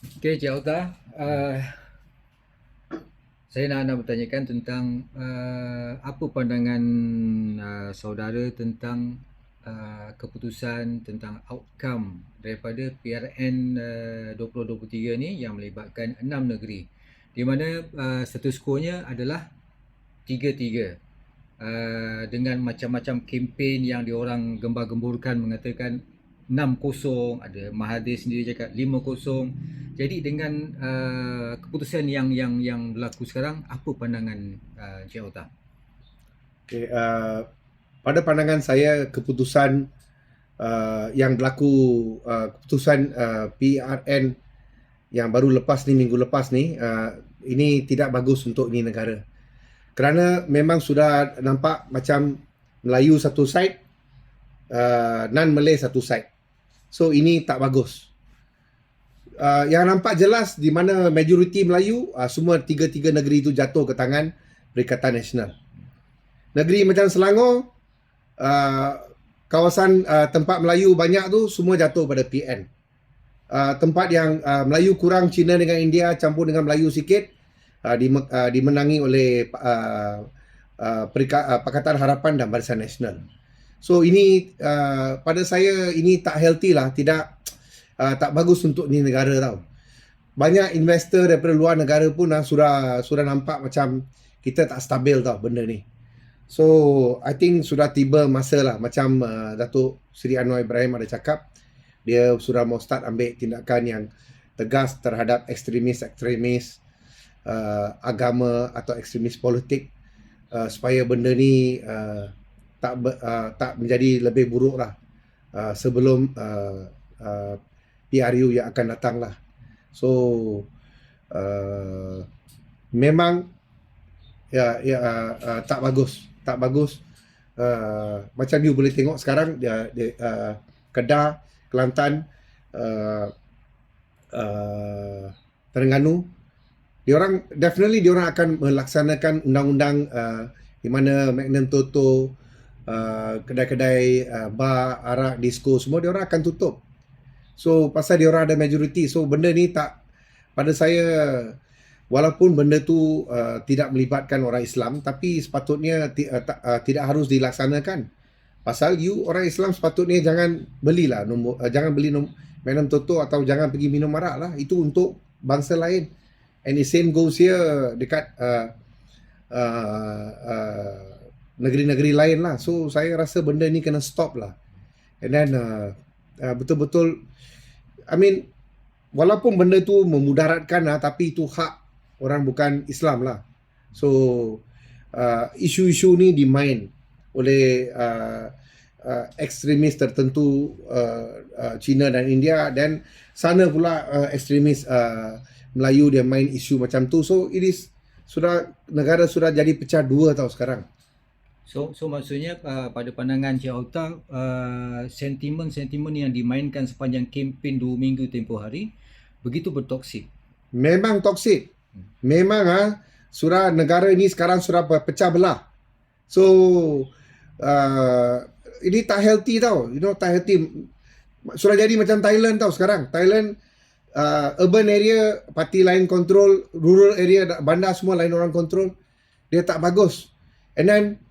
Okey, Cik Auta, saya nak bertanyakan tentang apa pandangan saudara tentang keputusan tentang outcome daripada PRN 2023 ni yang melibatkan 6 negeri, di mana status quo-nya adalah 3-3, dengan macam-macam kempen yang diorang gembar-gemburkan mengatakan 6-0, ada Mahathir sendiri cakap 5-0. Jadi dengan keputusan yang berlaku sekarang, apa pandangan Encik Ota? Okay, pada pandangan saya keputusan yang berlaku, keputusan PRN yang baru lepas ni, minggu lepas ni, ini tidak bagus untuk ni negara. Kerana memang sudah nampak macam Melayu satu side, non-Malay satu side. So ini tak bagus. Yang nampak jelas di mana majoriti Melayu, semua tiga-tiga negeri itu jatuh ke tangan Perikatan Nasional. Negeri macam Selangor, kawasan tempat Melayu banyak tu semua jatuh pada PN. Tempat yang Melayu kurang, Cina dengan India campur dengan Melayu sikit, dimenangi oleh Pakatan Harapan dan Barisan Nasional. So ini pada saya ini tak healthy lah, tak bagus untuk ni negara tau. Banyak investor daripada luar negara pun sudah nampak macam kita tak stabil tau benda ni. So I think sudah tiba masa lah, macam Datuk Seri Anwar Ibrahim ada cakap, dia sudah mau start ambil tindakan yang tegas terhadap ekstremis agama atau ekstremis politik, supaya benda ni tak menjadi lebih buruk lah sebelum PRU yang akan datang lah. So memang tak bagus. Macam you boleh tengok sekarang Kedah, Kelantan, Terengganu, diorang akan melaksanakan undang-undang di mana Magnum Toto, kedai-kedai bar, arak, disco, semua diorang akan tutup. So pasal diorang ada majoriti. So benda ni tak, pada saya, walaupun benda tu tidak melibatkan orang Islam, tapi sepatutnya tidak harus dilaksanakan. Pasal you orang Islam sepatutnya jangan belilah jangan beli Magnum Toto atau jangan pergi minum arak lah. Itu untuk bangsa lain. And the same goes here dekat negeri-negeri lain lah. So saya rasa benda ni kena stop lah. And then betul-betul, I mean, walaupun benda tu memudaratkan lah, tapi itu hak orang bukan Islam lah. So isu-isu ni dimain oleh ekstremis tertentu, China dan India, dan sana pula ekstremis Melayu dia main isu macam tu. So it is, negara sudah jadi pecah dua tau sekarang. So maksudnya pada pandangan Cik Auta, sentimen-sentimen yang dimainkan sepanjang kempen 2 minggu tempoh hari begitu bertoksik. Memang toksik. Memang sudah negara ini sekarang sudah pecah belah. So ini tak healthy tau. Tak healthy. Sudah jadi macam Thailand tau sekarang. Thailand, urban area parti lain kontrol, rural area bandar semua lain orang kontrol. Dia tak bagus. And then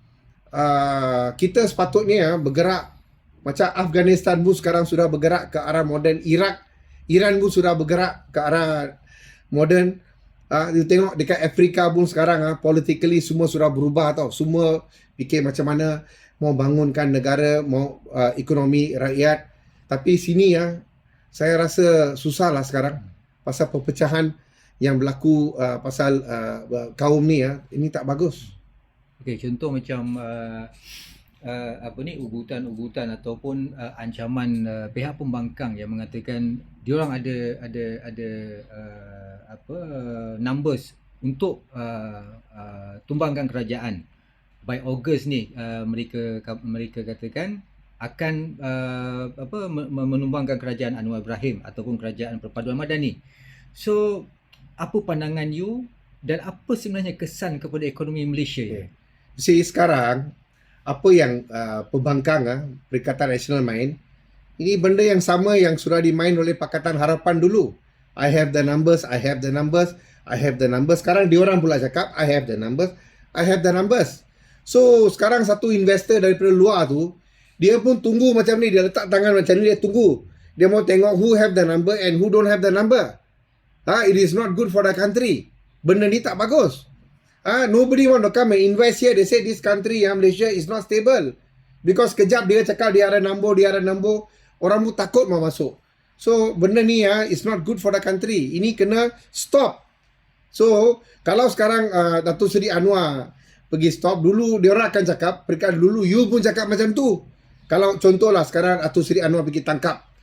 kita sepatutnya bergerak macam Afghanistan pun sekarang sudah bergerak ke arah moden. Iran pun sudah bergerak ke arah moden. You tengok dekat Afrika pun sekarang politically semua sudah berubah tau. Semua fikir macam mana mau bangunkan negara, mau ekonomi rakyat. Tapi sini saya rasa susah lah sekarang pasal perpecahan yang berlaku pasal kaum ni ini tak bagus. Okey, contoh macam ugutan ataupun ancaman pihak pembangkang yang mengatakan diorang ada numbers untuk tumbangkan kerajaan. By Ogos ni mereka katakan akan menumbangkan kerajaan Anwar Ibrahim ataupun kerajaan Perpaduan Madani. So apa pandangan you dan apa sebenarnya kesan kepada ekonomi Malaysia? Okay. Sekarang apa yang pembangkang Perikatan Nasional main, ini benda yang sama yang sudah dimain oleh Pakatan Harapan dulu. I have the numbers, I have the numbers, I have the numbers. Sekarang diorang pula cakap, I have the numbers, I have the numbers. So, sekarang satu investor daripada luar tu, dia pun tunggu macam ni, dia letak tangan macam ni, dia tunggu. Dia mau tengok who have the number and who don't have the number. It is not good for the country. Benda ni tak bagus. Nobody want to come and invest here. They say this country, Malaysia is not stable. Because kejap dia cakap dia ada nombor, orang pun takut mau masuk. So, benda ni is not good for the country. Ini kena stop. So, kalau sekarang Datuk Seri Anwar pergi stop, dulu dia orang akan cakap, peringkat dulu, you pun cakap macam tu. Kalau contohlah sekarang Datuk Seri Anwar pergi tangkap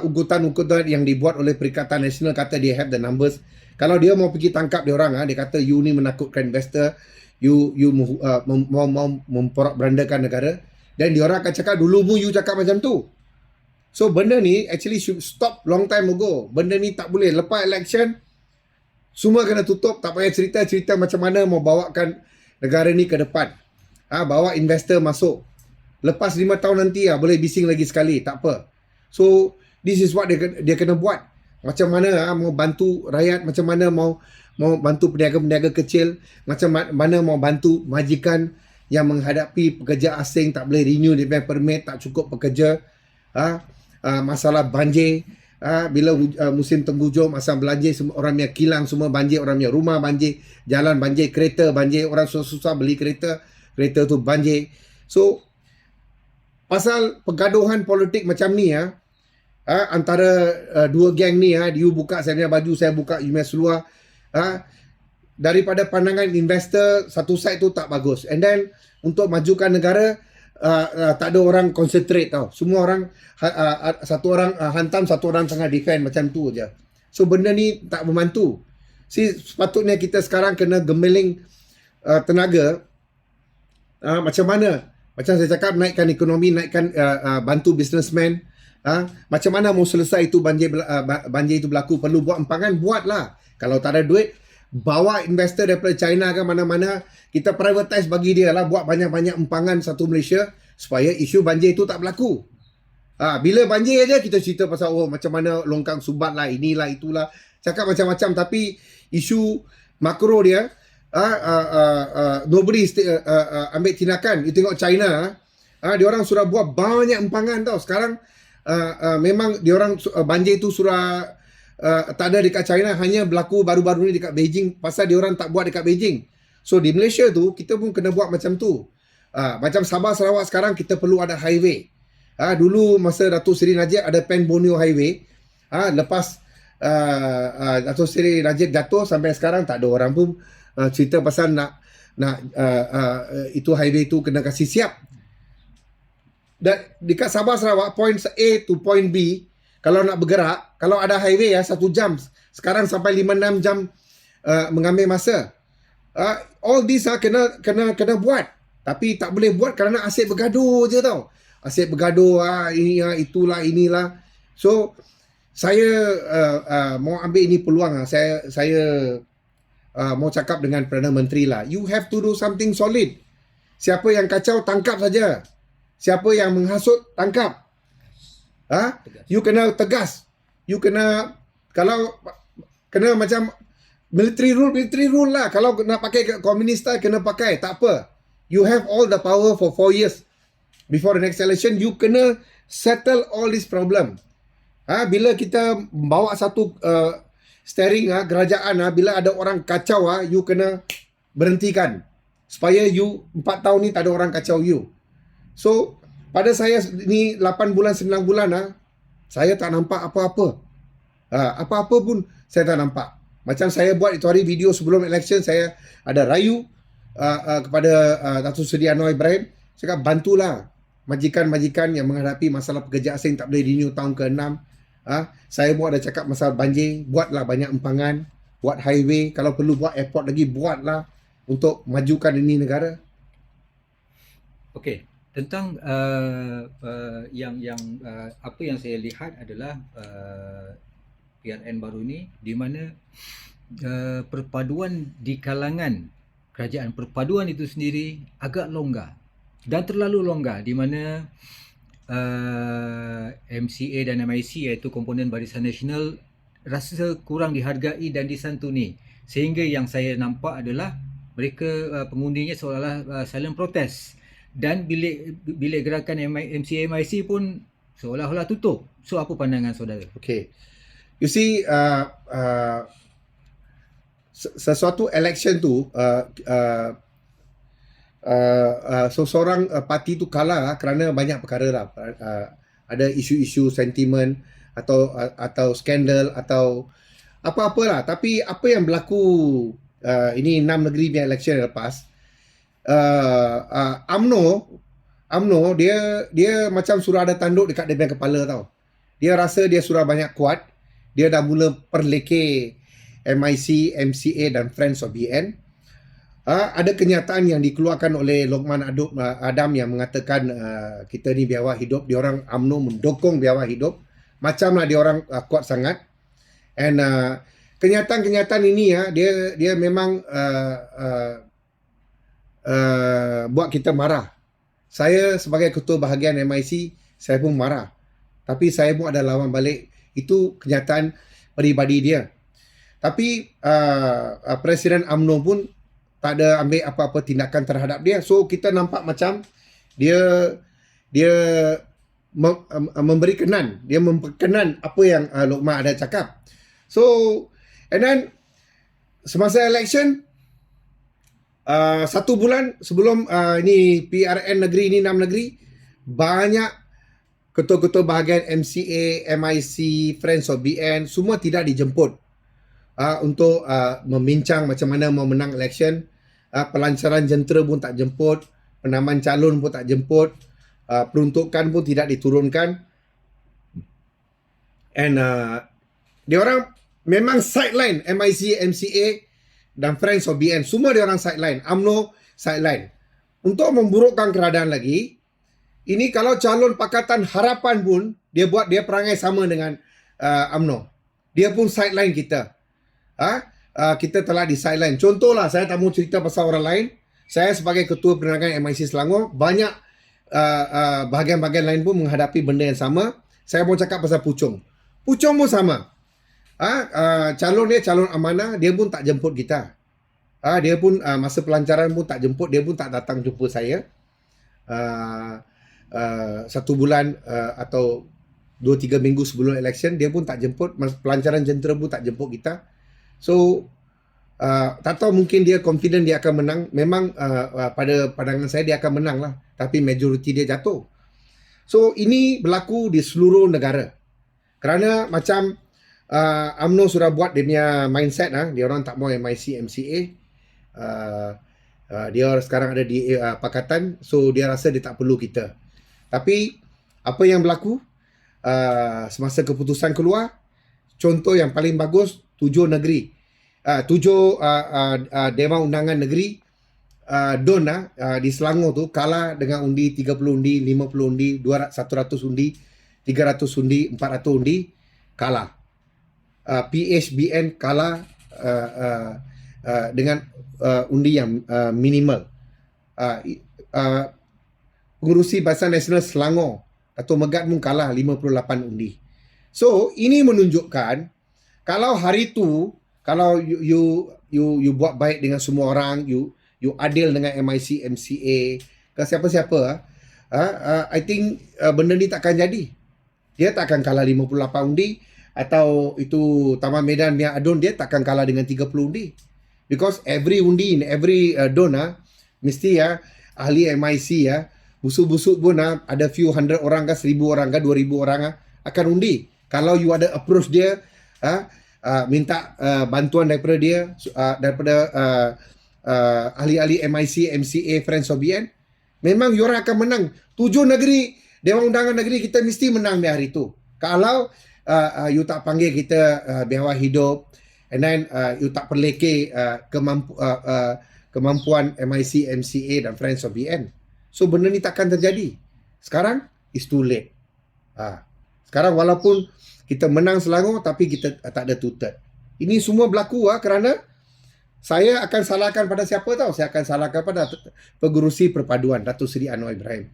ugutan-ugutan yang dibuat oleh Perikatan Nasional, kata dia have the numbers. Kalau dia mau pergi tangkap dia orang, dia kata you ni menakutkan investor, you mau memporak-berandakan negara, dan dia orang akan cakap dulu pun you cakap macam tu. So benda ni actually should stop long time ago. Benda ni tak boleh. Lepas election, semua kena tutup. Tak payah cerita-cerita macam mana mau bawakan negara ni ke depan. Bawa investor masuk. Lepas 5 tahun nanti boleh bising lagi sekali. Tak apa. So this is what dia kena buat. Macam mana mau bantu rakyat, macam mana mau bantu peniaga-peniaga kecil, macam mana mau bantu majikan yang menghadapi pekerja asing, tak boleh renew dia punya permit, tak cukup pekerja. Masalah banjir, bila musim tengghujung, masalah banjir, semua orang yang kilang semua banjir, orang yang rumah banjir, jalan banjir, kereta banjir, orang susah-susah beli kereta tu banjir. So pasal pergaduhan politik macam ni antara dua geng ni, you buka saya punya baju, saya buka you punya seluar, daripada pandangan investor, satu side tu tak bagus. And then untuk majukan negara, tak ada orang concentrate tau. Semua orang satu orang hantam, satu orang tengah defend, macam tu je. So benda ni tak membantu. Sepatutnya kita sekarang kena gemeling tenaga. Macam mana? Macam saya cakap, naikkan ekonomi, naikkan bantu businessman. Macam mana mau selesai itu banjir itu berlaku? Perlu buat empangan, buatlah. Kalau tak ada duit, bawa investor daripada China ke mana-mana, kita privatize bagi dia lah, buat banyak-banyak empangan satu Malaysia supaya isu banjir itu tak berlaku. Bila banjir aja kita cerita pasal macam mana longkang Subat lah, inilah itulah, cakap macam-macam, tapi isu makro dia nobody ambil tindakan. You tengok China, dia orang sudah buat banyak empangan tau. Sekarang memang dia orang banjir itu sudah tak ada dekat China, hanya berlaku baru-baru ni dekat Beijing, pasal dia orang tak buat dekat Beijing. So di Malaysia tu kita pun kena buat macam tu. Macam Sabah Sarawak sekarang kita perlu ada highway. Dulu masa Datuk Seri Najib ada Pen Borneo Highway. Lepas Datuk Seri Najib jatuh, sampai sekarang tak ada orang pun cerita pasal nak itu highway tu kena kasih siap. Dan dekat Sabah Sarawak, point A to point B, kalau nak bergerak, kalau ada highway 1 jam, sekarang sampai 5-6 jam mengambil masa. All this kena buat. Tapi tak boleh buat kerana asyik bergaduh je tau. Asyik bergaduh, ini itulah, inilah. So saya mau ambil ini peluang, saya mau cakap dengan Perdana Menteri lah. You have to do something solid. Siapa yang kacau, tangkap saja. Siapa yang menghasut, tangkap. You kena tegas. You kena, kalau kena macam military rule lah. Kalau nak pakai komunis style, kena pakai. Tak apa. You have all the power for 4 years. Before the next election, you kena settle all this problem. Bila kita bawa satu steering kerajaan, bila ada orang kacau, you kena berhentikan. Supaya you 4 tahun ni tak ada orang kacau you. So, pada saya ni 8 bulan, 9 bulan, saya tak nampak apa-apa. Apa-apa pun saya tak nampak. Macam saya buat itu hari video sebelum election, saya ada rayu kepada Datuk Seri Anwar Ibrahim. Saya kata, bantulah majikan-majikan yang menghadapi masalah pekerja asing tak boleh renew tahun ke-6. Saya buat ada cakap masalah banjir, buatlah banyak empangan, buat highway, kalau perlu buat airport lagi, buatlah untuk majukan ini negara. Okey, tentang yang apa yang saya lihat adalah PRN baru ni, di mana perpaduan di kalangan kerajaan, perpaduan itu sendiri agak longgar dan terlalu longgar, di mana MCA dan MIC, iaitu komponen Barisan Nasional, rasa kurang dihargai dan disantuni. Sehingga yang saya nampak adalah mereka pengundinya seolah-olah silent protest, dan bilik gerakan MCA-MIC pun seolah-olah tutup. So apa pandangan saudara? Okay. You see, sesuatu election tu, seorang parti tu kalah kerana banyak perkara lah. Ada isu-isu sentimen atau skandal atau apa-apalah. Tapi apa yang berlaku, ini 6 negeri punya election yang lepas, UMNO dia macam surah ada tanduk dekat dia punya kepala tau. Dia rasa dia surah banyak kuat. Dia dah mula perlekeh MIC, MCA dan Friends of BN. Ada kenyataan yang dikeluarkan oleh Lokman Adam yang mengatakan kita ni biawak hidup. Dia orang UMNO mendukung biawak hidup. Macamlah dia orang kuat sangat. And kenyataan-kenyataan ini dia memang buat kita marah. Saya sebagai ketua bahagian MIC, saya pun marah. Tapi saya pun ada lawan balik. Itu kenyataan peribadi dia. Tapi Presiden UMNO pun tak ada ambil apa-apa tindakan terhadap dia. So kita nampak macam dia memberi kenan, dia memperkenan apa yang Lokman ada cakap. So and then semasa election, 1 bulan sebelum ini PRN negeri ni 6 negeri, banyak ketua-ketua bahagian MCA, MIC, Friends of BN semua tidak dijemput untuk membincang macam mana mau menang election. Pelancaran jentera pun tak jemput, penamaan calon pun tak jemput, peruntukan pun tidak diturunkan. And dia orang memang sideline MIC, MCA dan Friends of BN. Semua dia orang sideline. UMNO sideline. Untuk memburukkan keadaan lagi, ini kalau calon Pakatan Harapan pun dia perangai sama dengan UMNO. Dia pun sideline kita. Kita telah di sideline. Contohlah, saya tak mau cerita pasal orang lain. Saya sebagai ketua penerangan MIC Selangor, banyak bahagian-bahagian lain pun menghadapi benda yang sama. Saya mau cakap pasal Puchong. Puchong pun sama. Calon dia calon amanah, dia pun tak jemput kita. Dia pun masa pelancaran pun tak jemput, dia pun tak datang jumpa saya. 1 bulan atau 2-3 minggu sebelum election, dia pun tak jemput. Pelancaran jentera pun tak jemput kita. So tak tahu, mungkin dia confident dia akan menang. Memang pada pandangan saya dia akan menang lah, tapi majoriti dia jatuh. So ini berlaku di seluruh negara. Kerana macam UMNO sudah buat dia punya mindset, dia orang tak mau MIC, MCA. Dia sekarang ada di pakatan, so dia rasa dia tak perlu kita. Tapi apa yang berlaku semasa keputusan keluar, contoh yang paling bagus, 7 negeri, 7 Dewan Undangan Negeri DUN di Selangor tu kalah dengan undi 30 undi, 50 undi, 100 undi, 300 undi, 400 undi, kalah. PHBN kalah dengan undi yang minimal. Pengurusi Barisan Nasional Selangor atau Megat pun kalah 58 undi. So ini menunjukkan kalau hari tu, kalau you buat baik dengan semua orang, you adil dengan MIC, MCA, ke siapa-siapa, I think benda ni takkan jadi. Dia takkan kalah 58 undi, atau itu Taman Medan Mian Adun, dia takkan kalah dengan 30 undi. Because every undi in every DUN mesti ahli MIC busuk-busuk pun ada few hundred orang ke, 1,000 orang ke, 2,000 orang akan undi. Kalau you ada approach dia, minta bantuan daripada dia, daripada ahli-ahli MIC, MCA, Friends of BN, memang you orang akan menang. 7 negeri, Dewan Undangan Negeri kita mesti menang di hari itu. Kalau you tak panggil kita biawak hidup, and then you tak perlekeh kemampuan MIC, MCA dan Friends of BN. So benda ni takkan terjadi. Sekarang it's too late. Sekarang walaupun kita menang Selangor, tapi kita tak ada tutet. Ini semua berlaku kerana saya akan salahkan pada siapa tahu? Saya akan salahkan pada Pengerusi Perpaduan Datuk Seri Anwar Ibrahim.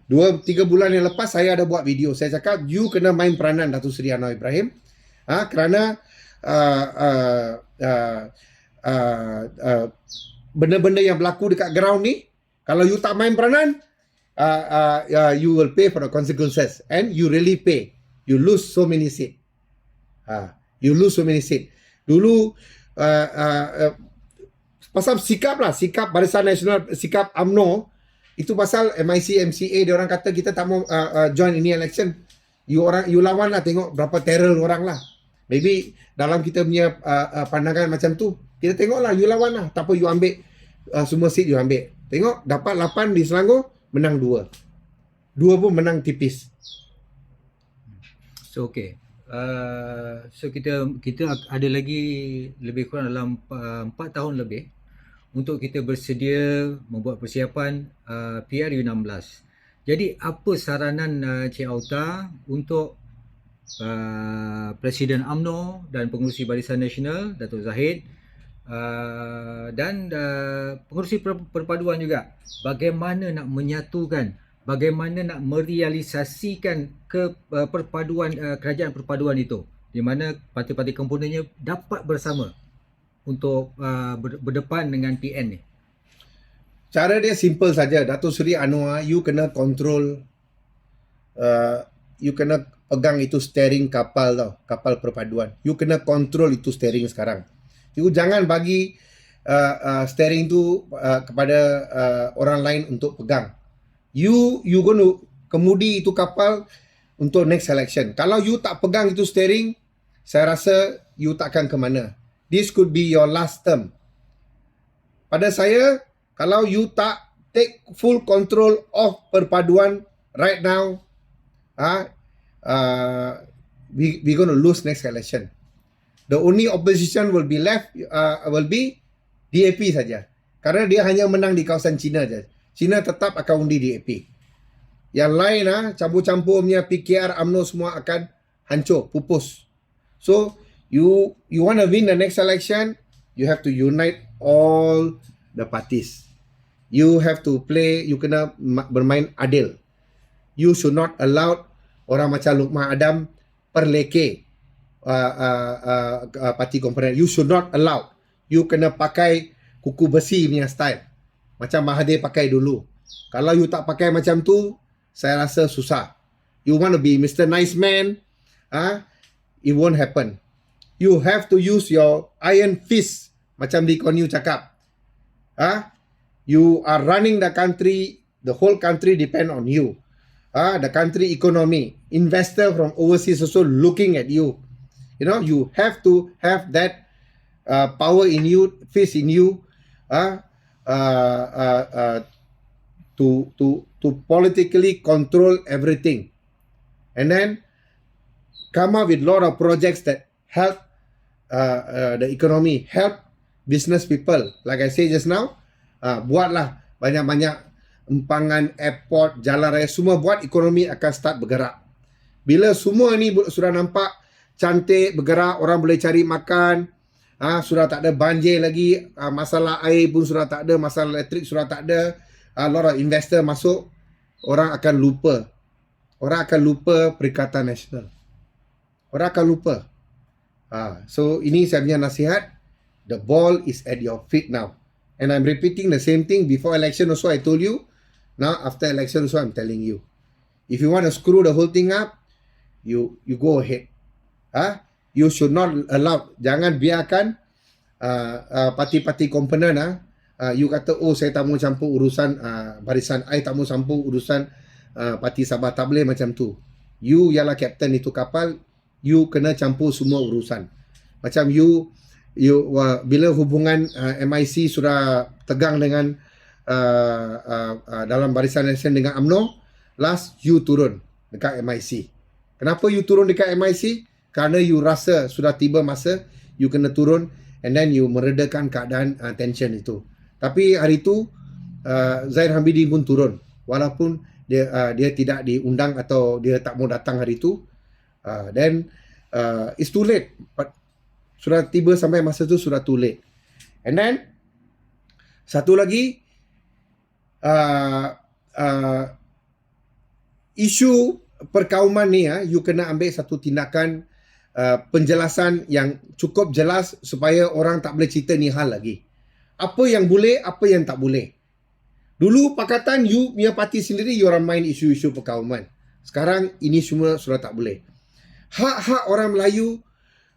2-3 bulan yang lepas saya ada buat video. Saya cakap you kena main peranan Datuk Seri Anwar Ibrahim. Kerana uh, uh, uh, benda-benda yang berlaku dekat ground ni, kalau you tak main peranan, you will pay for the consequences, and you really pay. You lose so many seat. You lose so many seat. Dulu pasal sikap Barisan Nasional, sikap UMNO itu pasal MIC, MCA, dia orang kata kita tak mau join ini election. You lawan lah, tengok berapa terror orang lah. Maybe dalam kita punya pandangan macam tu, kita tengok lah, you lawan lah, tak apa you ambil semua seat, you ambil. Tengok dapat 8 di Selangor, menang 2 pun menang tipis. So okay. So kita ada lagi lebih kurang dalam 4 tahun lebih untuk kita bersedia membuat persiapan PRU16. Jadi apa saranan Cik Auta untuk Presiden UMNO dan pengerusi Barisan Nasional Datuk Zahid dan pengerusi perpaduan juga, bagaimana nak menyatukan, bagaimana nak merealisasikan perpaduan kerajaan perpaduan itu, di mana parti-parti komponennya dapat bersama untuk berdepan dengan PN ni? Cara dia simple saja. Datuk Seri Anwar, you kena control, you kena pegang itu steering kapal tau, kapal perpaduan. You kena control itu steering sekarang. You jangan bagi steering tu kepada orang lain untuk pegang. You going to kemudi itu kapal untuk next election. Kalau you tak pegang itu steering, saya rasa you takkan ke mana. This could be your last term. Pada saya, kalau you tak take full control of perpaduan right now, we going to lose next election. The only opposition will be left will be DAP saja. Karena dia hanya menang di kawasan China saja. China tetap akan undi DAP. Yang lain campur-campur punya PKR, UMNO semua akan hancur, pupus. So you want to win the next election, you have to unite all the parties. You have to play, you kena bermain adil. You should not allow orang macam Luqman Adam perleke parti komponen. You should not allow. You kena pakai kuku besi punya style, macam Mahathir pakai dulu. Kalau you tak pakai macam tu, saya rasa susah. You want to be Mr. Nice Man, it won't happen. You have to use your iron fist, macam Lee Kuan Yew cakap. You are running the country, the whole country depend on you. The country economy, investor from overseas also looking at you. You know, you have to have that power in you, fist in you, to politically control everything, and then come up with lot of projects that help the economy, help business people. Like I say just now, buatlah banyak-banyak empangan, airport, jalan raya, semua buat ekonomi akan start bergerak. Bila semua ni sudah nampak cantik, bergerak, orang boleh cari makan, sudah tak ada banjir lagi, masalah air pun sudah tak ada, masalah elektrik sudah tak ada, a lot of investor masuk, orang akan lupa. Orang akan lupa Perikatan Nasional. Orang akan lupa. So ini saya punya nasihat. The ball is at your feet now. And I'm repeating the same thing before election also I told you. Now after election also I'm telling you. If you want to screw the whole thing up, you go ahead. You should not allow. Jangan biarkan parti-parti komponen you kata, oh saya tak mau campur urusan barisan, I tak mau campur urusan parti Sabah, tak boleh macam tu. You ialah kapten itu kapal, you kena campur semua urusan. Macam you bila hubungan MIC sudah tegang dengan dalam Barisan Nasional dengan UMNO, last you turun dekat MIC. Kenapa you turun dekat MIC? Kerana you rasa sudah tiba masa you kena turun, and then you meredakan keadaan tension itu. Tapi hari itu Zahid Hamidi pun turun, walaupun dia tidak diundang atau dia tak mau datang hari itu. Then it's too late. Sudah tiba sampai masa tu sudah too late. And then satu lagi, isu perkauman ni, you kena ambil satu tindakan penjelasan yang cukup jelas supaya orang tak boleh cerita ni hal lagi. Apa yang boleh, apa yang tak boleh. Dulu Pakatan you punya parti sendiri you orang main isu-isu perkauman. Sekarang ini semua sudah tak boleh. Hak-hak orang Melayu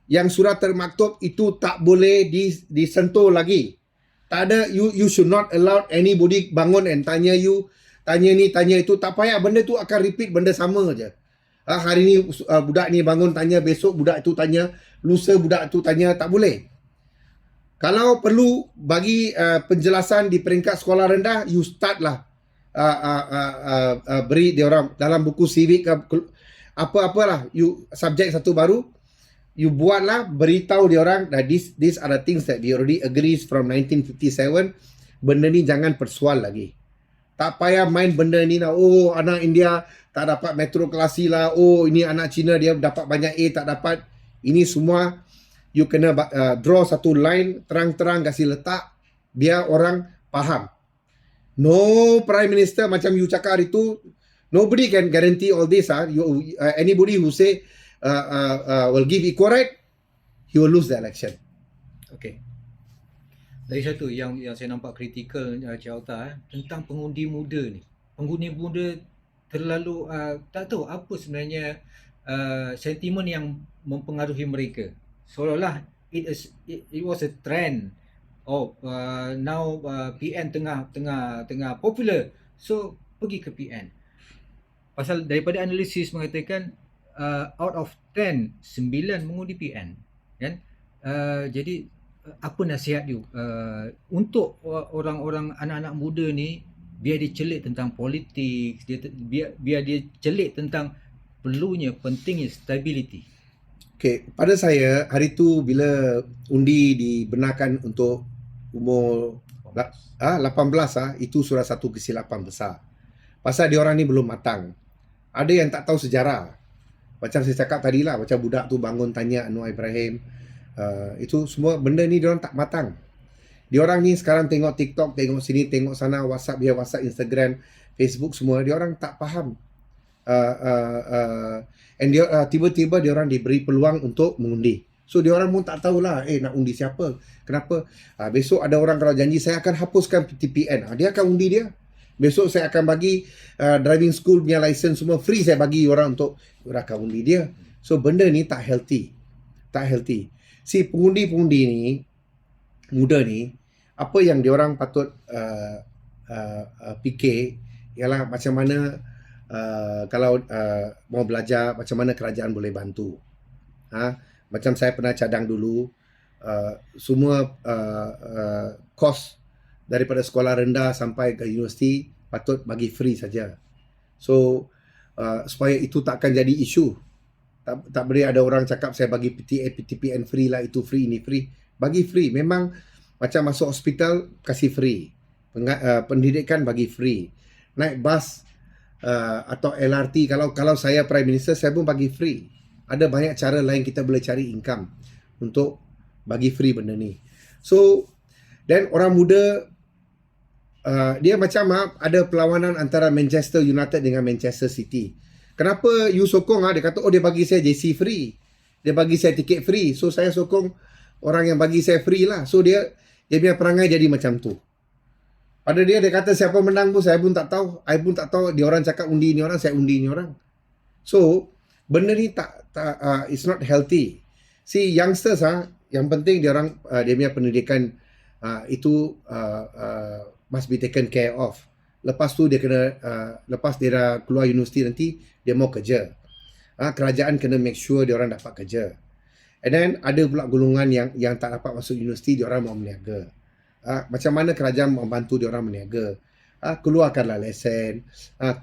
yang sudah termaktub itu tak boleh disentuh lagi. Tak ada, you should not allow anybody bangun and tanya you, tanya ni, tanya itu. Tak payah, benda tu akan repeat benda sama je. Hari ni budak ni bangun tanya, besok budak itu tanya, lusa budak itu tanya, tak boleh. Kalau perlu bagi penjelasan di peringkat sekolah rendah, you start lah beri dia orang dalam buku civic apa-apalah, you subjek satu baru, you buatlah, beritahu dia orang that these are the things that we already agrees from 1957. Benda ni jangan persoal lagi. Tak payah main benda ni lah. Oh, anak India tak dapat metroklasi lah. Oh, ini anak Cina dia dapat banyak A, tak dapat. Ini semua you kena draw satu line, terang-terang kasih letak, biar orang faham. No Prime Minister macam you cakap hari tu, nobody can guarantee all this. Anybody who say will give equal right, he will lose the election. Okey. Dari satu yang saya nampak kritikal Cik Alta tentang pengundi muda ni. Pengundi muda terlalu tak tahu apa sebenarnya sentimen yang mempengaruhi mereka. Seolah-olah it was a trend. Oh, now PN tengah popular. So pergi ke PN. Pasal daripada analisis mengatakan out of 10, 9 mengundi PN, kan? Jadi apa nasihat you untuk orang-orang anak-anak muda ni, biar dia celik tentang politik, biar dia celik tentang pentingnya stability. Okay, pada saya hari tu bila undi dibenarkan untuk umur 18 itu sudah satu kesilapan besar. Pasal dia orang ni belum matang. Ada yang tak tahu sejarah. Macam saya cakap tadi lah, macam budak tu bangun tanya Anwar Ibrahim. Itu semua benda ni dia orang tak matang. Dia orang ni sekarang tengok TikTok, tengok sini, tengok sana, WhatsApp, Instagram, Facebook semua. Dia orang tak faham. And dia tiba-tiba dia orang diberi peluang untuk mengundi. So dia orang pun tak tahulah nak undi siapa. Kenapa? Besok ada orang kalau janji saya akan hapuskan TPN. Dia akan undi dia. Besok saya akan bagi driving school punya license semua free, saya bagi orang untuk orang akan undi dia. So benda ni tak healthy. Tak healthy. Si pengundi-pengundi ni muda ni, apa yang dia orang patut fikir ialah macam mana kalau mau belajar, macam mana kerajaan boleh bantu. Macam saya pernah cadang dulu, semua kos daripada sekolah rendah sampai ke universiti patut bagi free saja. So supaya itu takkan jadi isu. Tak boleh ada orang cakap saya bagi PTA, PTPN free lah, itu free, ini free. Bagi free. Memang macam masuk hospital kasih free. Pendidikan bagi free. Naik bas atau LRT, kalau saya Prime Minister, saya pun bagi free. Ada banyak cara lain kita boleh cari income untuk bagi free benda ni. So, dan orang muda dia macam ada perlawanan antara Manchester United dengan Manchester City. Kenapa you sokong? Dia kata, dia bagi saya JC free, dia bagi saya tiket free, so saya sokong orang yang bagi saya free lah. So dia punya perangai jadi macam tu. Pada dia kata siapa menang pun saya pun tak tahu. I pun tak tahu. Dia orang cakap undi ni orang, saya undi ni orang. So benda ni it's not healthy. Si youngsters yang penting dia orang dia punya pendidikan itu must be taken care of. Lepas tu dia kena lepas dia dah keluar universiti nanti dia mau kerja. Kerajaan kena make sure dia orang dapat kerja. And then ada pula golongan yang tak dapat masuk universiti, dia orang mau meniaga. Macam mana kerajaan membantu dia orang meniaga? Keluarkanlah lesen,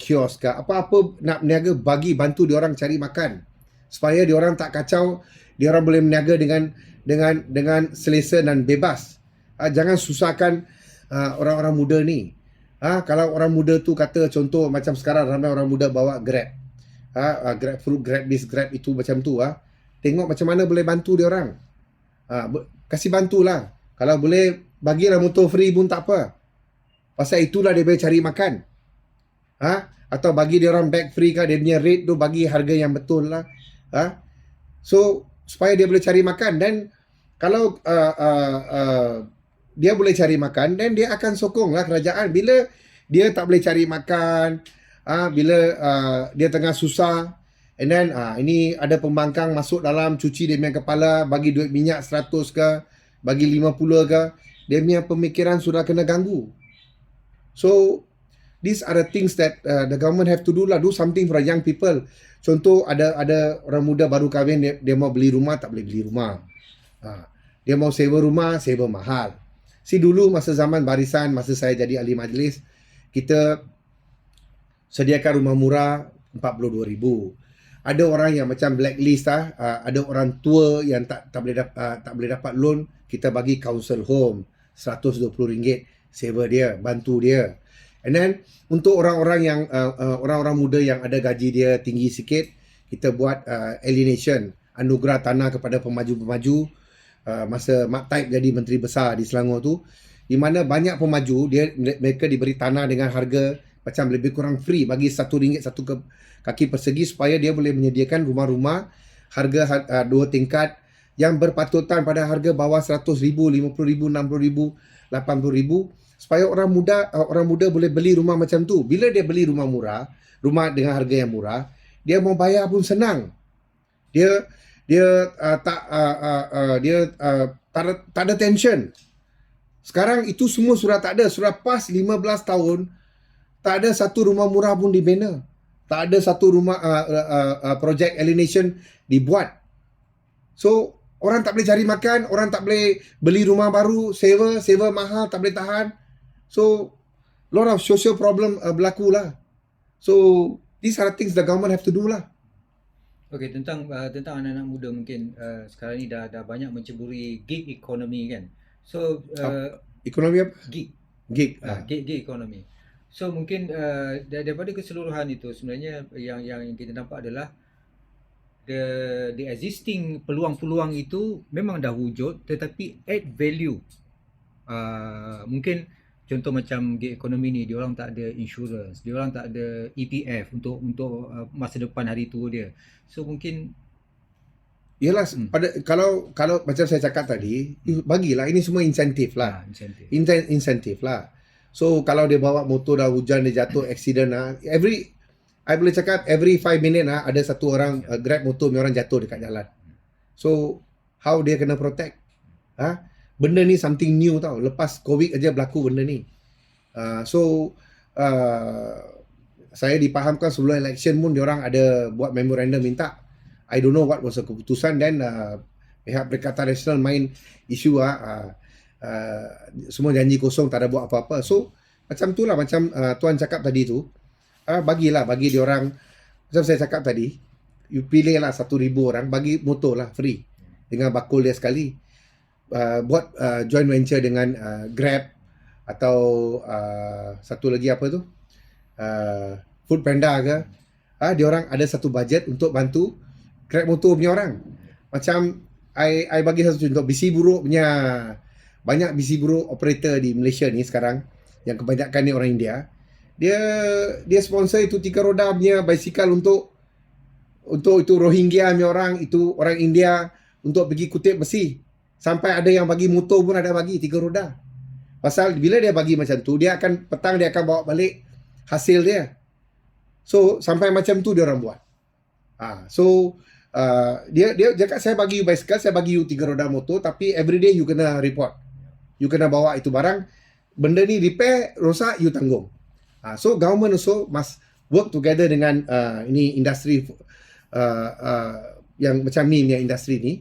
kios ke apa-apa nak meniaga, bantu dia orang cari makan. Supaya dia orang tak kacau, dia orang boleh meniaga dengan selesa dan bebas. Jangan susahkan orang-orang muda ni. Kalau orang muda tu kata contoh macam sekarang ramai orang muda bawa Grab. Grab fruit, Grab this, Grab itu macam tu. Tengok macam mana boleh bantu dia orang. Kasih bantulah. Kalau boleh bagilah motor free pun tak apa. Pasal itulah dia boleh cari makan. Atau bagi dia orang bag free ke, dia punya rate tu bagi harga yang betul lah. So supaya dia boleh cari makan. Dan kalau dia boleh cari makan, dan dia akan sokonglah kerajaan. Bila dia tak boleh cari makan, bila dia tengah susah, and then ini ada pembangkang masuk dalam, cuci dia punya kepala, bagi duit minyak 100 ke, bagi 50 ke, dia punya pemikiran sudah kena ganggu. So these are the things that the government have to do lah. Do something for the young people. Contoh, ada orang muda baru kahwin, dia mau beli rumah, tak boleh beli rumah. Dia mau sewa rumah, sewa mahal. Dulu masa zaman barisan, masa saya jadi ahli majlis, kita sediakan rumah murah 42,000. Ada orang yang macam blacklist ada orang tua yang tak boleh dapat loan, kita bagi council home RM120 sewa dia, bantu dia. And then untuk orang-orang yang orang-orang muda yang ada gaji dia tinggi sikit, kita buat alienation, anugerah tanah kepada pemaju-pemaju. Masa Mat Taib jadi Menteri Besar di Selangor tu, di mana banyak pemaju mereka diberi tanah dengan harga macam lebih kurang free, bagi RM1 satu kaki persegi, supaya dia boleh menyediakan rumah-rumah harga 2 tingkat yang berpatutan pada harga bawah RM100,000, RM50,000, RM60,000, RM80,000, supaya orang muda boleh beli rumah macam tu. Bila dia beli rumah murah, rumah dengan harga yang murah, dia mau bayar pun senang. Dia tak ada tension. Sekarang itu semua sudah tak ada. Sudah pas 15 tahun, tak ada satu rumah murah pun dibina. Tak ada satu rumah projek alienation dibuat. So orang tak boleh cari makan, orang tak boleh beli rumah baru, sewa mahal, tak boleh tahan. So lot of social problem berlaku lah. So these are things the government have to do lah. Okey, tentang anak-anak muda mungkin sekarang ni dah banyak menceburi gig economy kan. So Ekonomi apa? gig gig economy. So mungkin daripada keseluruhan itu sebenarnya yang kita nampak adalah the existing peluang-peluang itu memang dah wujud, tetapi add value. Mungkin contoh macam gig economy ni, diorang tak ada insurance, diorang tak ada EPF untuk masa depan hari tua dia. So mungkin Yalah, kalau macam saya cakap tadi, bagilah, ini semua insentif lah. Insentif lah. So kalau dia bawa motor dah hujan, dia jatuh accident I boleh cakap every 5 minit ada satu orang grab motor punya orang jatuh dekat jalan. So how dia kena protect? Benda ni something new tau. Lepas COVID aja berlaku benda ni. Saya dipahamkan sebelum election pun diorang ada buat memorandum minta. I don't know what was the keputusan, dan pihak Perikatan Nasional main isu semua janji kosong, tak ada buat apa-apa. So macam tu lah, macam Tuan cakap tadi tu, bagi diorang, macam saya cakap tadi, you pilih lah 1,000 orang, bagi motor lah free dengan bakul dia sekali. Buat joint venture dengan Grab atau satu lagi apa tu, Food Panda ke, diorang ada satu budget untuk bantu Grab motor punya orang. Macam I bagi satu contoh, bisi buruk punya, banyak bisi buruk operator di Malaysia ni sekarang, yang kebanyakan ni orang India. Dia sponsor itu 3 roda punya basikal untuk itu Rohingya punya orang, itu orang India, untuk pergi kutip besi. Sampai ada yang bagi motor pun ada bagi 3 roda. Pasal bila dia bagi macam tu, dia akan petang dia akan bawa balik hasil dia. So sampai macam tu dia orang buat. Dia cakap, saya bagi you basikal, saya bagi you 3 roda motor, tapi everyday you kena report. You kena bawa itu barang. Benda ni repair, rosak, you tanggung. So government also must work together dengan ini industri yang macam ni punya industri ni.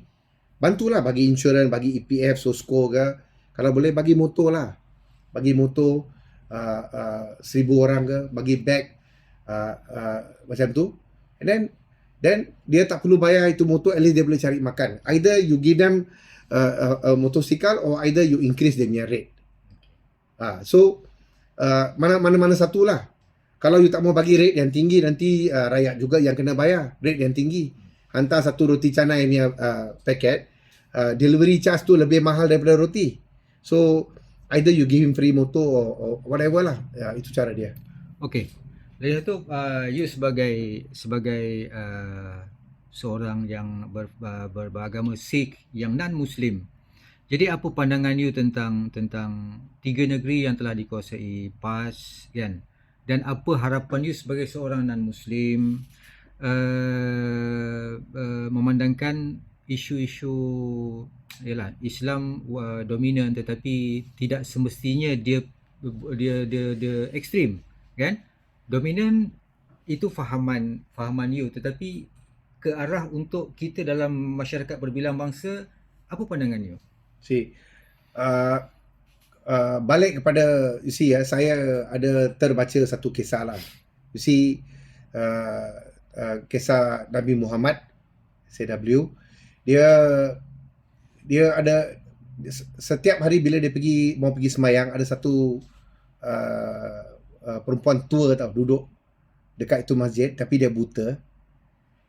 Bantulah bagi insurans, bagi EPF, SOSCO ke. Kalau boleh bagi motor lah. Bagi motor 1,000 orang ke, bagi bag macam tu. And then dia tak perlu bayar itu motor, at least dia boleh cari makan. Either you give them a motosikal, or either you increase dia punya rate. So mana-mana satu lah. Kalau you tak mau bagi rate yang tinggi, nanti rakyat juga yang kena bayar rate yang tinggi. Hantar satu roti canai punya paket, delivery charge tu lebih mahal daripada roti. So either you give him free motor or whatever lah. Itu cara dia. okey. Lagi satu, you sebagai seorang yang beragama Sikh yang non-Muslim. Jadi apa pandangan you tentang tiga negeri yang telah dikuasai PAS kan? Dan apa harapan you sebagai seorang non-Muslim memandangkan isu-isu yalah Islam dominan, tetapi tidak semestinya dia ekstrim kan? Dominan itu fahaman you, tetapi ke arah untuk kita dalam masyarakat berbilang bangsa, apa pandangan you? See, uh, balik kepada you see ya, saya ada terbaca satu kisah lah. You see, kisah Nabi Muhammad CW, dia ada setiap hari bila dia mau pergi semayang, ada satu perempuan tua tau duduk dekat itu masjid, tapi dia buta.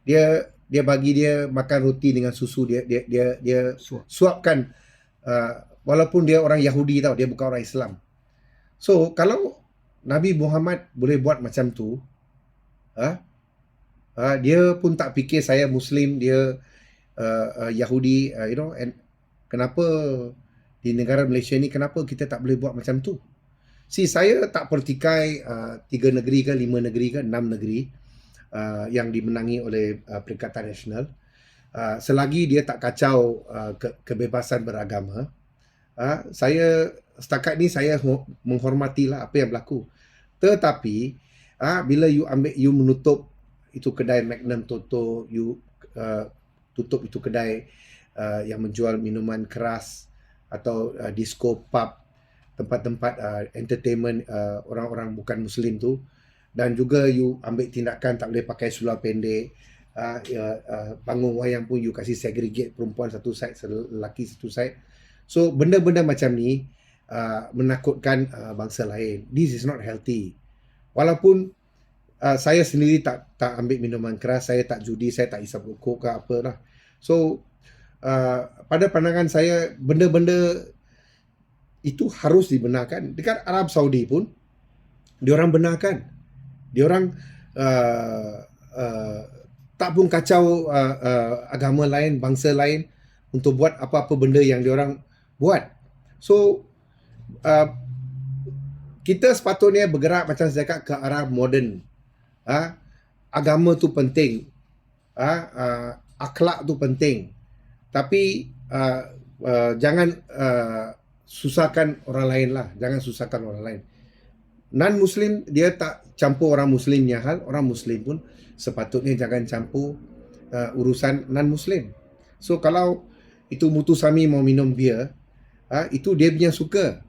Dia bagi dia makan roti dengan susu, dia suapkan, walaupun dia orang Yahudi tau, dia bukan orang Islam. So kalau Nabi Muhammad boleh buat macam tu, dia pun tak fikir saya Muslim, dia Yahudi, and kenapa di negara Malaysia ni kenapa kita tak boleh buat macam tu? Saya tak pertikai 3 negeri ke 5 negeri ke 6 negeri yang dimenangi oleh Perikatan Nasional, selagi dia tak kacau kebebasan beragama. Saya setakat ni saya menghormatilah apa yang berlaku. Tetapi bila you menutup itu kedai Magnum Toto, you tutup itu kedai yang menjual minuman keras, atau disco pub, tempat-tempat entertainment orang-orang bukan Muslim tu, dan juga you ambil tindakan tak boleh pakai seluar pendek, panggung wayang pun you kasih segregate perempuan satu side, lelaki satu side. So benda-benda macam ni menakutkan bangsa lain. This is not healthy. Walaupun saya sendiri tak ambil minuman keras, saya tak judi, saya tak isap rokok ke apalah. So pada pandangan saya, benda-benda itu harus dibenarkan. Dekat Arab Saudi pun diorang benarkan. Diorang tak pun kacau agama lain, bangsa lain untuk buat apa-apa benda yang diorang buat. So kita sepatutnya bergerak macam saya cakap ke arah moden. Agama tu penting, akhlak tu penting, tapi jangan susahkan orang lain lah. Jangan susahkan orang lain. Non-Muslim dia tak campur orang Muslimnya hal. Orang Muslim pun sepatutnya jangan campur urusan non-Muslim. So kalau itu Mutusami mau minum bir, itu dia punya suka.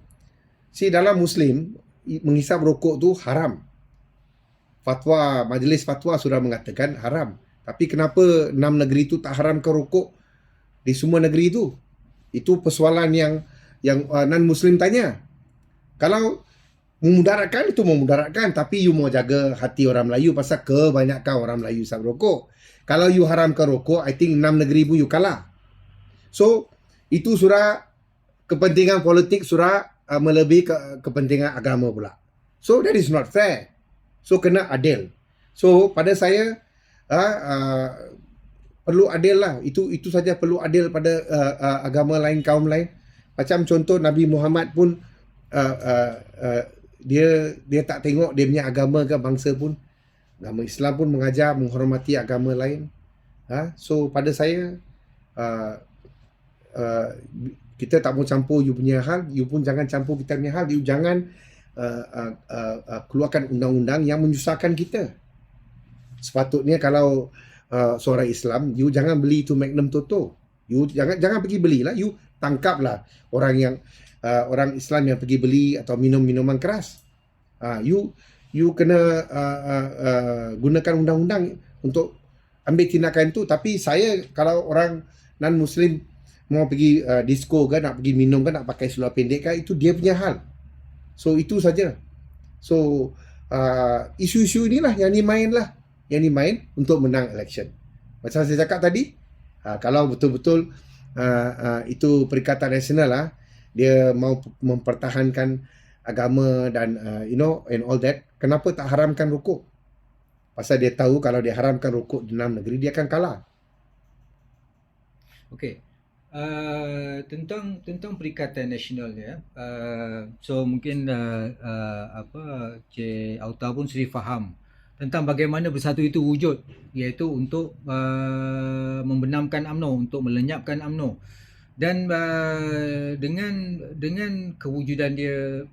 Dalam Muslim, menghisap rokok tu haram. Fatwa, majlis fatwa sudah mengatakan haram. Tapi kenapa 6 negeri tu tak haramkan rokok di semua negeri tu? Itu persoalan yang non-Muslim tanya. Kalau memudaratkan, itu memudaratkan, tapi you mau jaga hati orang Melayu pasal kebanyakan orang Melayu isap rokok. Kalau you haramkan rokok, I think 6 negeri pun you kalah. So itu surah kepentingan politik, surah melebihi kepentingan agama pula. So that is not fair. So kena adil. So pada saya perlu adil lah. Itu saja, perlu adil pada agama lain, kaum lain. Macam contoh Nabi Muhammad pun dia tak tengok dia punya agama ke bangsa pun. Agama Islam pun mengajar menghormati agama lain. So pada saya kita tak mau campur you punya hal, you pun jangan campur kita punya hal. You jangan keluarkan undang-undang yang menyusahkan kita. Sepatutnya kalau seorang Islam, you jangan beli itu Magnum Toto. You jangan pergi belilah. You tangkaplah orang yang orang Islam yang pergi beli atau minum minuman keras. You kena gunakan undang-undang untuk ambil tindakan itu. Tapi saya, kalau orang non-Muslim mau pergi disco ke, nak pergi minum ke, nak pakai seluar pendek ke, itu dia punya hal. So itu saja. So isu-isu inilah yang dimain untuk menang election. Macam saya cakap tadi, kalau betul-betul itu Perikatan Nasional lah, dia mau mempertahankan agama dan and all that, kenapa tak haramkan rokok? Pasal dia tahu kalau dia haramkan rokok di 6 negeri, dia akan kalah. Okey. Tentang Perikatan Nasional ni, so mungkin Cik Auta pun sudah faham tentang bagaimana Bersatu itu wujud, iaitu untuk membenamkan UMNO, untuk melenyapkan UMNO. Dan dengan kewujudan dia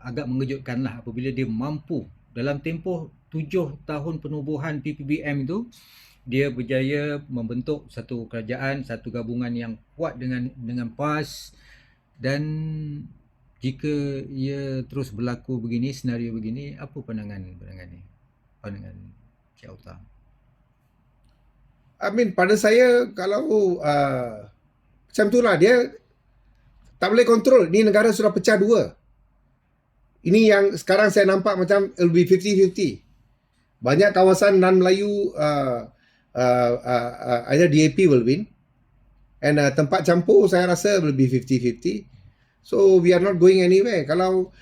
agak mengejutkan lah apabila dia mampu dalam tempoh 7 tahun penubuhan PPBM itu, dia berjaya membentuk satu kerajaan, satu gabungan yang kuat dengan PAS. Dan jika ia terus berlaku begini, senario begini, apa pandangan ni? Pandangan Cik Auta? I mean, pada saya kalau macam tu lah, dia tak boleh kontrol. Ni negara sudah pecah dua. Ini yang sekarang saya nampak macam it'll be 50-50. Banyak kawasan non-Melayu either DAP will win, and tempat campur saya rasa will be 50-50. So we are not going anywhere. Kalau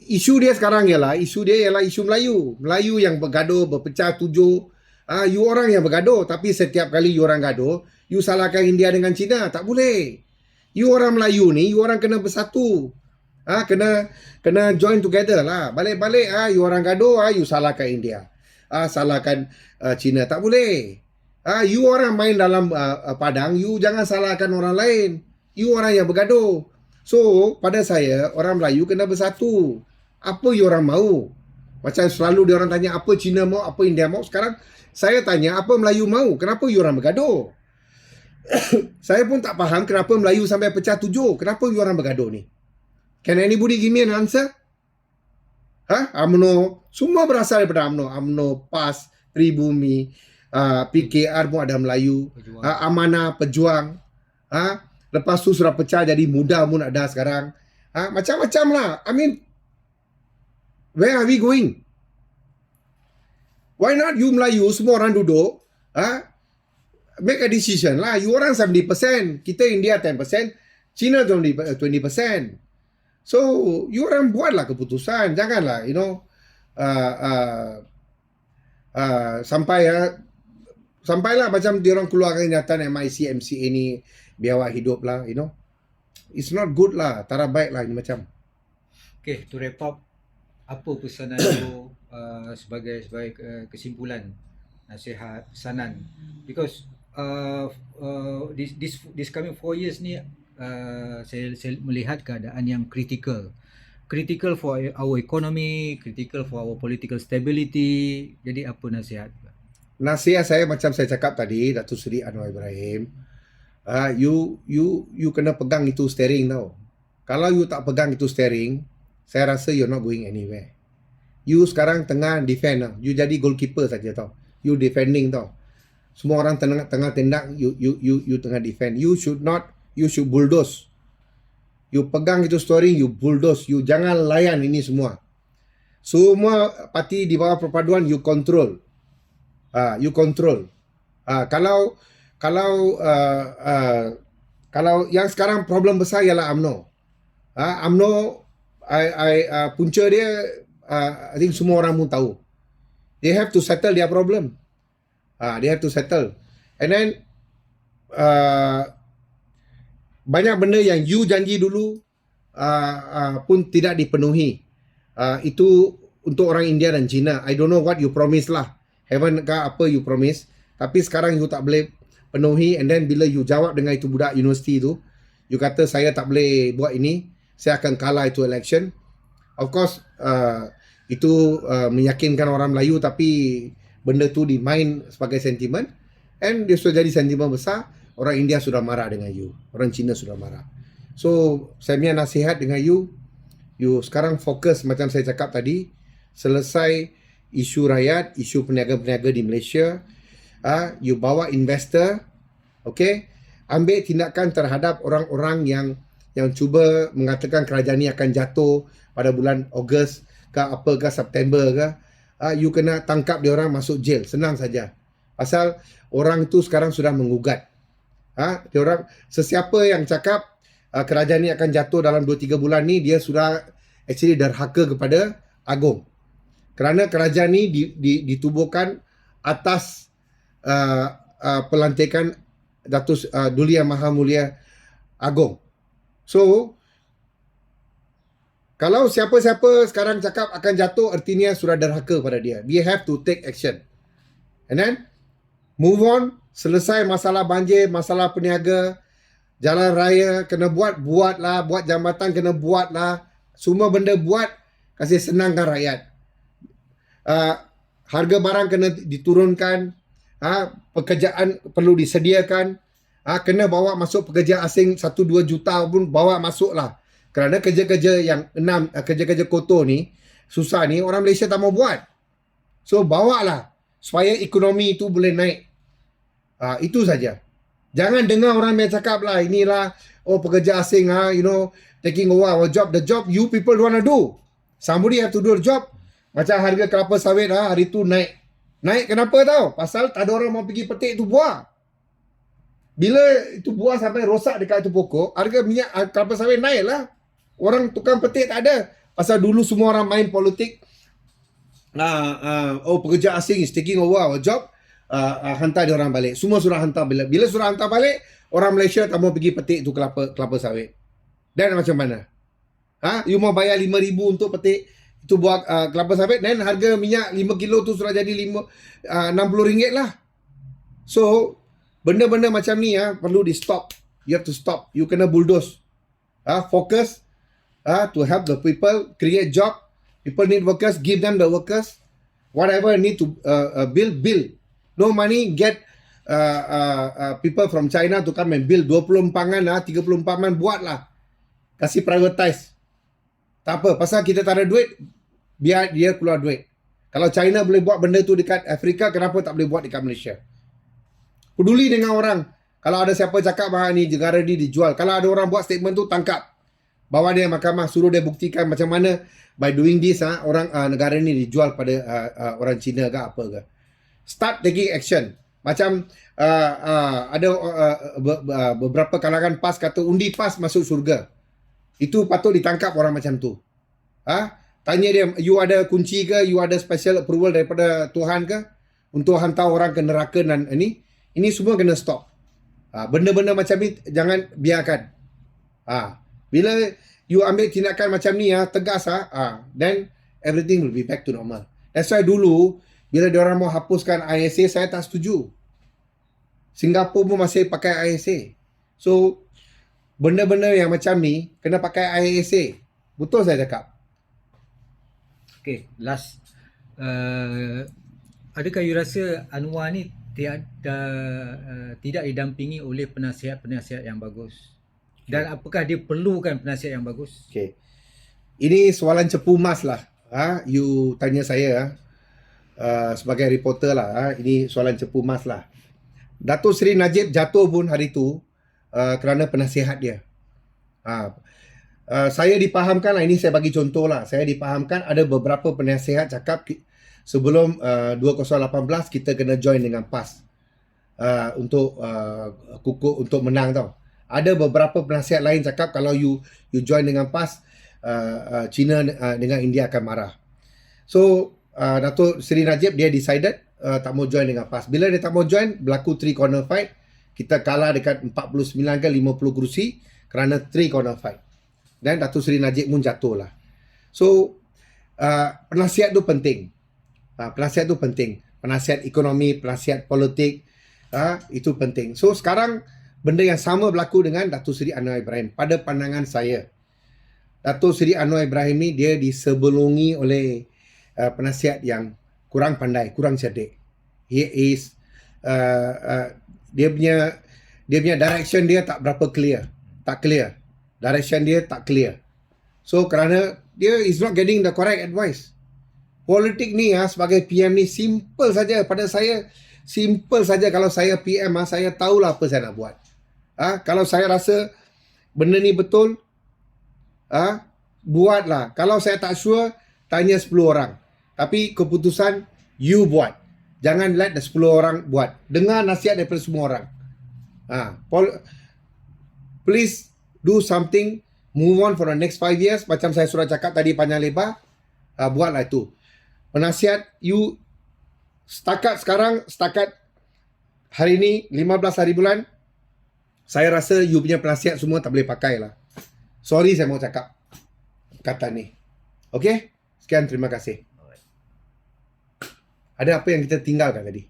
isu dia sekarang ialah isu Melayu. Melayu yang bergaduh, berpecah tujuh. You orang yang bergaduh, tapi setiap kali you orang gaduh, you salahkan India dengan China. Tak boleh. You orang Melayu ni, you orang kena bersatu. Kena join together lah. Balik-balik you orang gaduh, you salahkan India. Salahkan China. Tak boleh. You orang main dalam padang, you jangan salahkan orang lain. You orang yang bergaduh. So, pada saya, orang Melayu kena bersatu. Apa you orang mahu? Macam selalu dia orang tanya apa China mau, apa India mau. Sekarang saya tanya apa Melayu mau. Kenapa you orang bergaduh? Saya pun tak faham kenapa Melayu sampai pecah tujuh. Kenapa you orang bergaduh ni? Can anybody give me an answer? UMNO. Semua berasal daripada UMNO. UMNO, PAS, Pribumi, PKR pun ada Melayu. Amanah, Pejuang. Lepas tu sudah pecah jadi Muda pun ada sekarang. Macam-macam lah. I mean, where are we going? Why not you Melayu, semua orang duduk, make a decision lah. You orang 70%, kita India 10%, China 20%. So, you orang buatlah keputusan. Janganlah, sampailah macam dia orang keluarkan kenyataan MIC, MCA ni, biar awak hidup lah, It's not good lah, tak baik lah ini macam. Okay, to wrap up, apa pesanan you sebagai kesimpulan, nasihat, pesanan? Because this coming 4 years ni, saya melihat keadaan yang critical for our economy, critical for our political stability. Jadi apa nasihat? Nasihat saya macam saya cakap tadi, Datuk Seri Anwar Ibrahim, you kena pegang itu steering tau. Kalau you tak pegang itu steering, saya rasa you're not going anywhere. You sekarang tengah defend tau. You jadi goalkeeper saja tau. You defending tau. Semua orang tengah tindak, you tengah defend. You should bulldoze. You pegang itu steering, you bulldoze. You jangan layan ini semua. Semua parti di bawah perpaduan you control. You control. Kalau yang sekarang problem besar ialah UMNO. UMNO punca dia I think semua orang pun tahu. They have to settle their problem. They have to settle. And then banyak benda yang you janji dulu pun tidak dipenuhi. Itu untuk orang India dan China. I don't know what you promise lah. Haven't apa you promise. Tapi sekarang you tak boleh penuhi. And then bila you jawab dengan itu budak universiti tu, you kata saya tak boleh buat ini, saya akan kalah itu election. Of course, itu meyakinkan orang Melayu, tapi benda tu dimain sebagai sentimen. And dia sudah jadi sentimen besar. Orang India sudah marah dengan you. Orang China sudah marah. So, saya punya nasihat dengan you sekarang fokus macam saya cakap tadi, selesai isu rakyat, isu peniaga-peniaga di Malaysia. You bawa investor, okay? Ambil tindakan terhadap orang-orang yang cuba mengatakan kerajaan ini akan jatuh pada bulan Ogos ke apa ke September ke. You kena tangkap dia orang, masuk jail. Senang saja. Pasal orang tu sekarang sudah menggugat. Dia orang, sesiapa yang cakap kerajaan ini akan jatuh dalam 2-3 bulan ni, dia sudah actually derhaka kepada Agong. Kerana kerajaan ini ditubuhkan atas pelantikan Datuk Duli Yang Maha Mulia Agong. So, kalau siapa-siapa sekarang cakap akan jatuh, artinya sudah derhaka pada dia. We have to take action. And then, move on. Selesai masalah banjir, masalah peniaga, jalan raya kena buatlah. Buat jambatan kena buatlah. Semua benda buat, kasih senangkan rakyat. Harga barang kena diturunkan. Pekerjaan perlu disediakan. Kena bawa masuk pekerja asing 1-2 juta pun bawa masuk lah. Kerana kerja-kerja yang kerja-kerja kotor ni, susah ni, orang Malaysia tak mau buat. So, bawalah supaya ekonomi itu boleh naik. Itu saja. Jangan dengar orang yang cakap lah, inilah, pekerja asing, taking over our job. The job you people don't want to do. Somebody have to do the job. Macam harga kelapa sawit hari tu naik. Naik kenapa tau? Pasal tak ada orang mau pergi petik tu buah. Bila itu buah sampai rosak dekat itu pokok, harga minyak kelapa sawit naik lah. Orang tukang petik tak ada. Pasal dulu semua orang main politik. Pekerja asing is taking over our job. Hantar dia orang balik. Semua sudah hantar balik. Bila sudah hantar balik, orang Malaysia tak mau pergi petik tu kelapa sawit. Dan macam mana? You mau bayar RM5,000 untuk petik itu buah kelapa sawit, dan harga minyak 5 kilo tu sudah jadi RM60 lah. So, benda-benda macam ni perlu di stop. You have to stop. You kena bulldoze. Focus to help the people, create job. People need workers, give them the workers. Whatever need to build. No money, get people from China to come and build 20 empangan, 30 empangan, buatlah. Kasih privatize. Tak apa, pasal kita tak ada duit, biar dia keluar duit. Kalau China boleh buat benda tu dekat Afrika, kenapa tak boleh buat dekat Malaysia? Peduli dengan orang. Kalau ada siapa cakap ni negara ni dijual, kalau ada orang buat statement tu, tangkap. Bawa dia mahkamah, suruh dia buktikan macam mana by doing this orang negara ni dijual pada orang Cina ke apa ke. Start taking action. Macam ada beberapa kalangan PAS kata undi PAS masuk syurga. Itu patut ditangkap orang macam tu. Tanya dia, you ada kunci ke, you ada special approval daripada Tuhan ke untuk hantar orang ke neraka dan ini semua kena stop. Benda-benda macam ni jangan biarkan. Bila you ambil tindakan macam ni tegas then everything will be back to normal. That's why dulu bila diorang mau hapuskan ISA, saya tak setuju. Singapura pun masih pakai ISA. So benda-benda yang macam ni kena pakai ISA. Betul saya cakap. Okay, last. Adakah you rasa Anwar ni tidak didampingi oleh penasihat-penasihat yang bagus? Dan apakah dia perlukan penasihat yang bagus? Okay. Ini soalan cepu emas lah. You tanya saya sebagai reporter lah. Ini soalan cepu emas lah. Datuk Seri Najib jatuh pun hari tu kerana penasihat dia. Saya dipahamkan lah, ini saya bagi contoh lah. Saya dipahamkan ada beberapa penasihat cakap sebelum 2018 kita kena join dengan PAS untuk untuk menang tau. Ada beberapa penasihat lain cakap kalau you join dengan PAS, China dengan India akan marah. So, Datuk Seri Najib dia decided tak mau join dengan PAS. Bila dia tak mau join, berlaku 3 corner fight. Kita kalah dekat 49 ke 50 kerusi kerana 3 corner fight. Dan Datuk Seri Najib pun jatuh lah. So, penasihat tu penting. Penasihat tu penting. Penasihat ekonomi, penasihat politik, itu penting. So, sekarang benda yang sama berlaku dengan Datuk Seri Anwar Ibrahim. Pada pandangan saya, Datuk Seri Anwar Ibrahim ni dia disebelungi oleh penasihat yang kurang pandai, kurang cerdik. He is dia punya direction dia tak berapa clear. Tak clear. Direction dia tak clear. So kerana dia is not getting the correct advice. Politik ni sebagai PM ni simple saja. Pada saya simple saja. Kalau saya PM saya tahulah apa saya nak buat. Kalau saya rasa benda ni betul, buatlah. Kalau saya tak sure, tanya 10 orang. Tapi keputusan you buat. Jangan let the 10 orang buat. Dengar nasihat daripada semua orang. Please do something. Move on for the next 5 years. Macam saya sudah cakap tadi panjang lebar. Buatlah itu. Penasihat you setakat sekarang, hari ni 15 hari bulan, saya rasa you punya penasihat semua tak boleh pakai lah. Sorry saya mau cakap kata ni. Okay? Sekian, terima kasih. Ada apa yang kita tinggalkan tadi?